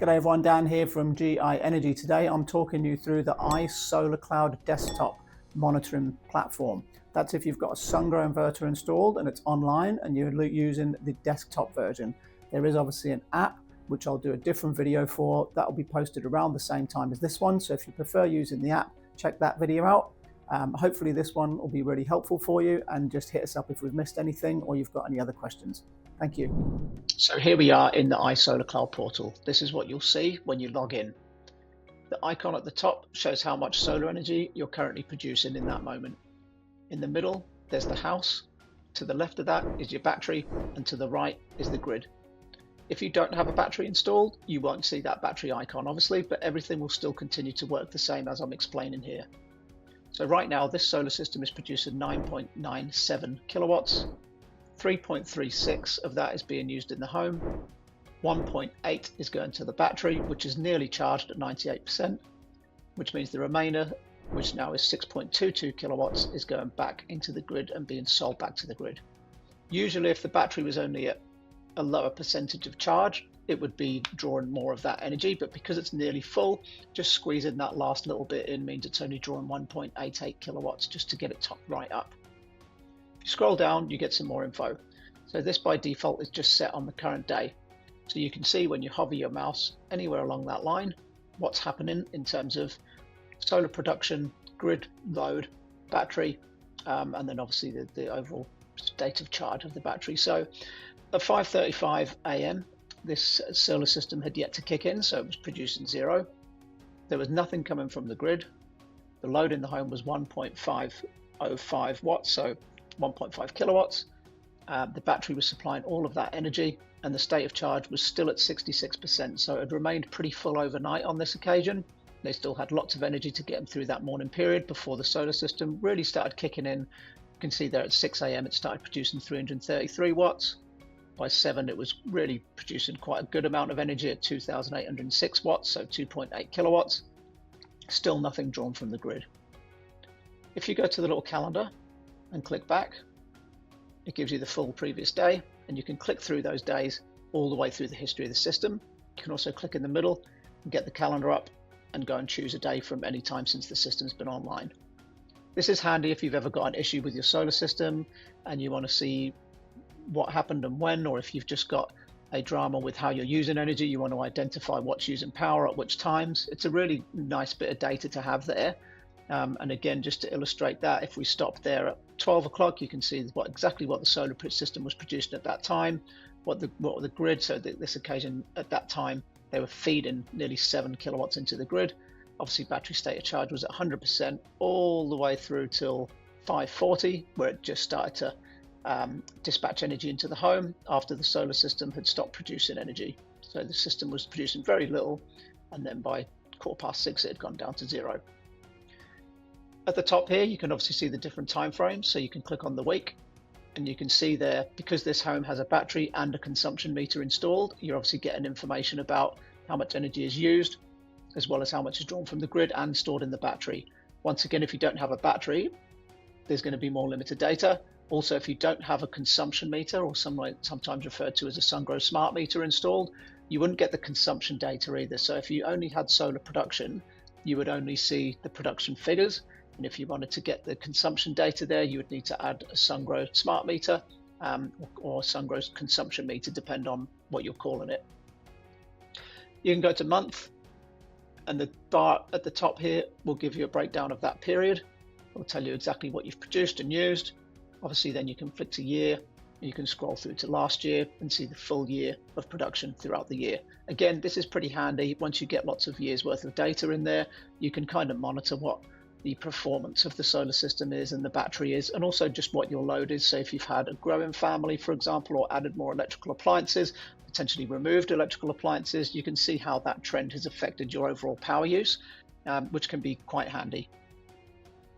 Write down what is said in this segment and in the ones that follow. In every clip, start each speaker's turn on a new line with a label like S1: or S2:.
S1: G'day everyone, Dan here from GI Energy. Today I'm talking you through the iSolarCloud desktop monitoring platform. That's if you've got a Sungrow inverter installed and it's online and you're using the desktop version. There is obviously an app, which I'll do a different video for. That will be posted around the same time as this one. So if you prefer using the app, check that video out. Hopefully this one will be really helpful for you, and just hit us up if we've missed anything or you've got any other questions. Thank you. So here we are in the iSolarCloud portal. This is what you'll see when you log in. The icon at the top shows how much solar energy you're currently producing in that moment. In the middle, there's the house. To the left of that is your battery, and to the right is the grid. If you don't have a battery installed, you won't see that battery icon, obviously, but everything will still continue to work the same as I'm explaining here. So right now, this solar system is producing 9.97 kilowatts. 3.36 of that is being used in the home. 1.8 is going to the battery, which is nearly charged at 98%, which means the remainder, which now is 6.22 kilowatts, is going back into the grid and being sold back to the grid. Usually, if the battery was only at a lower percentage of charge, it would be drawing more of that energy, but because it's nearly full, just squeezing that last little bit in means it's only drawing 1.88 kilowatts just to get it topped right up. If you scroll down, you get some more info. So this by default is just set on the current day. So you can see when you hover your mouse anywhere along that line, what's happening in terms of solar production, grid load, battery, and then obviously the overall state of charge of the battery. So at 5:35 a.m., this solar system had yet to kick in, so it was producing zero. There was nothing coming from the grid. The load in the home was 1.505 watts, so 1.5 kilowatts. The battery was supplying all of that energy, and the state of charge was still at 66%, so it had remained pretty full overnight on this occasion. They still had lots of energy to get them through that morning period before the solar system really started kicking in. You can see there at 6 a.m. it started producing 333 watts. By 7 it was really producing quite a good amount of energy at 2,806 watts, so 2.8 kilowatts. Still nothing drawn from the grid. If you go to the little calendar and click back, it gives you the full previous day, and you can click through those days all the way through the history of the system. You can also click in the middle and get the calendar up and go and choose a day from any time since the system's been online. This is handy if you've ever got an issue with your solar system and you want to see what happened and when, or if you've just got a drama with how you're using energy, you want to identify what's using power at which times. It's a really nice bit of data to have there. And again, just to illustrate that, if we stop there at 12 o'clock, you can see exactly what the solar system was producing at that time, what the grid. So this occasion at that time, they were feeding nearly 7 kilowatts into the grid. Obviously, battery state of charge was at 100% all the way through till 5:40, where it just started to dispatch energy into the home after the solar system had stopped producing energy. So the system was producing very little, and then by 6:15 it had gone down to zero. At the top here, you can obviously see the different time frames, so you can click on the week and you can see there, because this home has a battery and a consumption meter installed, you're obviously getting information about how much energy is used, as well as how much is drawn from the grid and stored in the battery. Once again, if you don't have a battery, there's going to be more limited data. Also, if you don't have a consumption meter, or sometimes referred to as a Sungrow smart meter installed, you wouldn't get the consumption data either. So if you only had solar production, you would only see the production figures. And if you wanted to get the consumption data there, you would need to add a Sungrow smart meter or Sungrow's consumption meter, depend on what you're calling it. You can go to month, and the bar at the top here will give you a breakdown of that period. It will tell you exactly what you've produced and used. Obviously, then you can flick to year, and you can scroll through to last year and see the full year of production throughout the year. Again, this is pretty handy. Once you get lots of years worth of data in there, you can kind of monitor what the performance of the solar system is and the battery is, and also just what your load is. So if you've had a growing family, for example, or added more electrical appliances, potentially removed electrical appliances, you can see how that trend has affected your overall power use, which can be quite handy.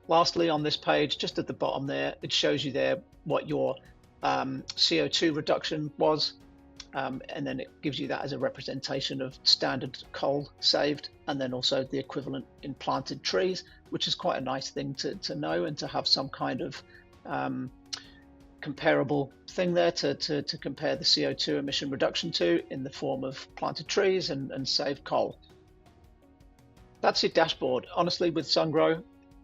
S1: Lastly, on this page, just at the bottom there, it shows you there what your CO2 reduction was, and then it gives you that as a representation of standard coal saved, and then also the equivalent in planted trees, which is quite a nice thing to know and to have some kind of comparable thing there to compare the CO2 emission reduction to, in the form of planted trees and save coal. That's your dashboard. Honestly, with Sungrow,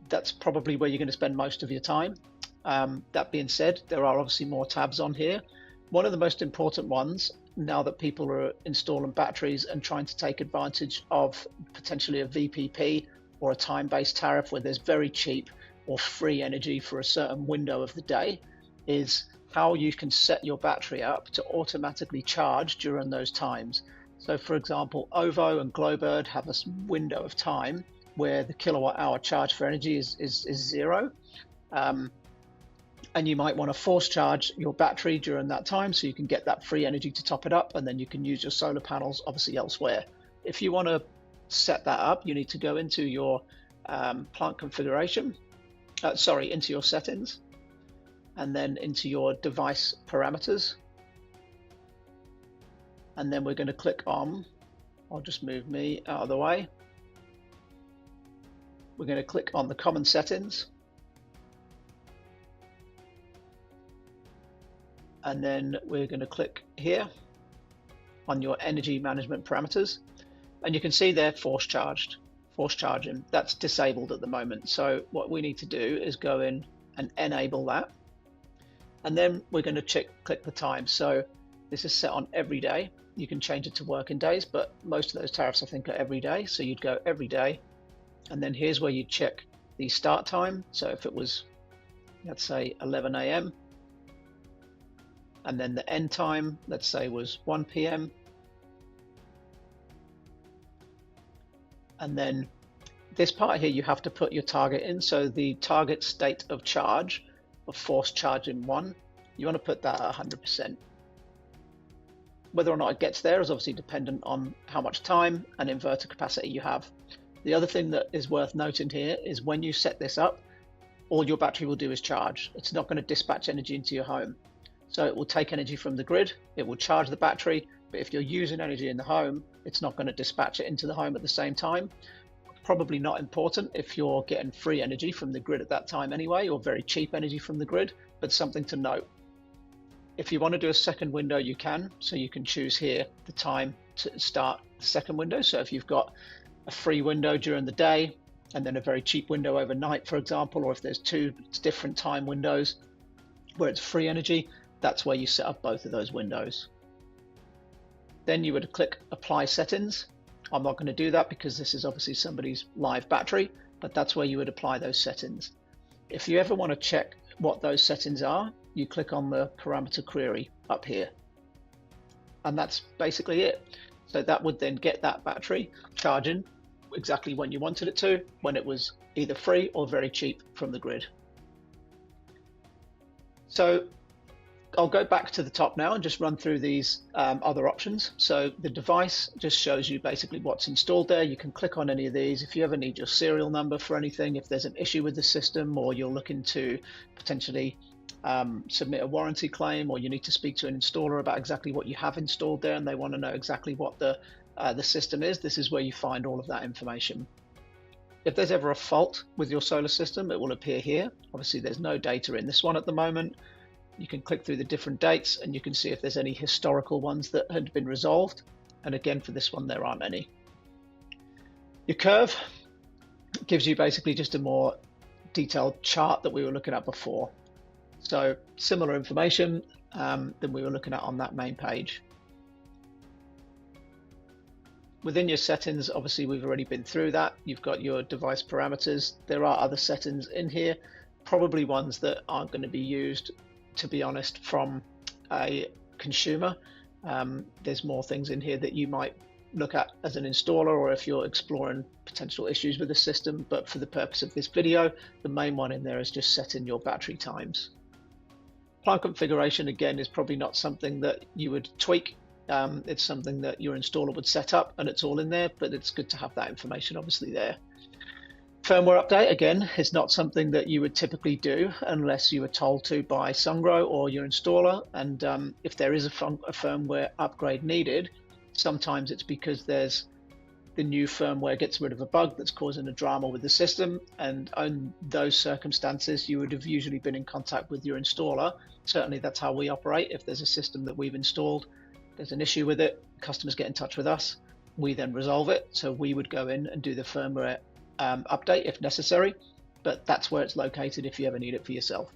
S1: that's probably where you're going to spend most of your time. That being said, there are obviously more tabs on here. One of the most important ones, now that people are installing batteries and trying to take advantage of potentially a VPP or a time-based tariff where there's very cheap or free energy for a certain window of the day, is how you can set your battery up to automatically charge during those times. So for example, OVO and Glowbird have a window of time where the kilowatt hour charge for energy is zero. And you might want to force charge your battery during that time so you can get that free energy to top it up, and then you can use your solar panels obviously elsewhere. If you want to set that up, you need to go into your plant configuration, into your settings, and then into your device parameters. And then we're going to click on, I'll just move me out of the way. We're going to click on the common settings. And then we're going to click here on your energy management parameters. And you can see they're force charging. That's disabled at the moment. So what we need to do is go in and enable that. And then we're going to click the time. So this is set on every day. You can change it to working days, but most of those tariffs I think are every day. So you'd go every day. And then here's where you check the start time. So if it was, let's say 11 AM, and then the end time, let's say, was 1 PM. And then this part here, you have to put your target in. So the target state of charge of force charging 1, you want to put that at 100%. Whether or not it gets there is obviously dependent on how much time and inverter capacity you have. The other thing that is worth noting here is when you set this up, all your battery will do is charge. It's not going to dispatch energy into your home. So it will take energy from the grid, it will charge the battery, but if you're using energy in the home, it's not going to dispatch it into the home at the same time. Probably not important if you're getting free energy from the grid at that time anyway, or very cheap energy from the grid, but something to note. If you want to do a second window, you can. So you can choose here the time to start the second window. So if you've got a free window during the day and then a very cheap window overnight, for example, or if there's two different time windows where it's free energy, that's where you set up both of those windows. Then you would click apply settings. I'm not going to do that because this is obviously somebody's live battery, but that's where you would apply those settings. If you ever want to check what those settings are, you click on the parameter query up here. And that's basically it. So that would then get that battery charging exactly when you wanted it to, when it was either free or very cheap from the grid. So I'll go back to the top now and just run through these other options. So the device just shows you basically what's installed there. You can click on any of these. If you ever need your serial number for anything, if there's an issue with the system, or you're looking to potentially submit a warranty claim, or you need to speak to an installer about exactly what you have installed there and they want to know exactly what the system is, this is where you find all of that information. If there's ever a fault with your solar system, it will appear here. Obviously there's no data in this one at the moment. You can click through the different dates and you can see if there's any historical ones that had been resolved. And again, for this one, there aren't any. Your curve gives you basically just a more detailed chart that we were looking at before. So similar information than we were looking at on that main page. Within your settings, obviously we've already been through that. You've got your device parameters. There are other settings in here, probably ones that aren't going to be used, to be honest, from a consumer. There's more things in here that you might look at as an installer, or if you're exploring potential issues with the system. But for the purpose of this video, the main one in there is just setting your battery times. Plant configuration, again, is probably not something that you would tweak. It's something that your installer would set up, and it's all in there, but it's good to have that information obviously there. Firmware update, again, is not something that you would typically do unless you were told to by Sungrow or your installer. And if there is a firmware upgrade needed, sometimes it's because there's the new firmware gets rid of a bug that's causing a drama with the system, and in those circumstances you would have usually been in contact with your installer. Certainly that's how we operate. If there's a system that we've installed, there's an issue with it, customers get in touch with us, we then resolve it. So we would go in and do the firmware update if necessary, but that's where it's located if you ever need it for yourself.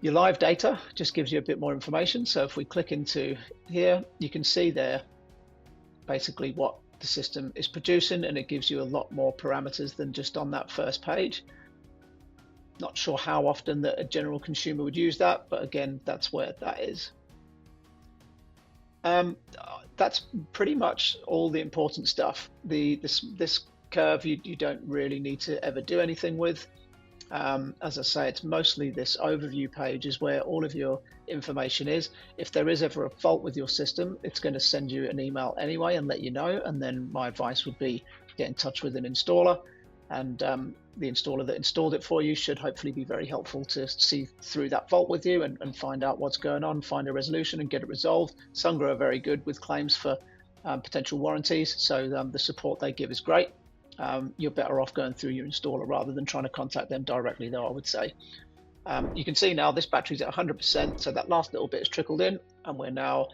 S1: Your live data just gives you a bit more information. So if we click into here, you can see there basically what the system is producing, and it gives you a lot more parameters than just on that first page. Not sure how often that a general consumer would use that, but again, that's where that is. That's pretty much all the important stuff. This curve you don't really need to ever do anything with. As I say, it's mostly this overview page is where all of your information is. If there is ever a fault with your system, it's going to send you an email anyway and let you know, and then my advice would be get in touch with an installer, and the installer that installed it for you should hopefully be very helpful to see through that fault with you and find out what's going on, find a resolution and get it resolved. Sungrow are very good with claims for potential warranties, so the support they give is great. You're better off going through your installer rather than trying to contact them directly, though, I would say. You can see now this battery's at 100%, so that last little bit has trickled in, and we're now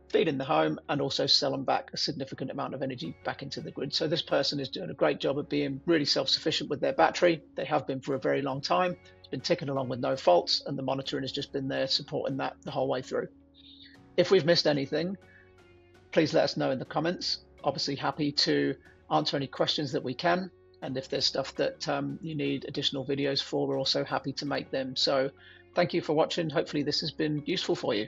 S1: feeding the home and also selling back a significant amount of energy back into the grid. So this person is doing a great job of being really self-sufficient with their battery. They have been for a very long time. It's been ticking along with no faults, and the monitoring has just been there supporting that the whole way through. If we've missed anything, please let us know in the comments. Obviously happy to answer any questions that we can, and if there's stuff that you need additional videos for, we're also happy to make them. So thank you for watching. Hopefully this has been useful for you.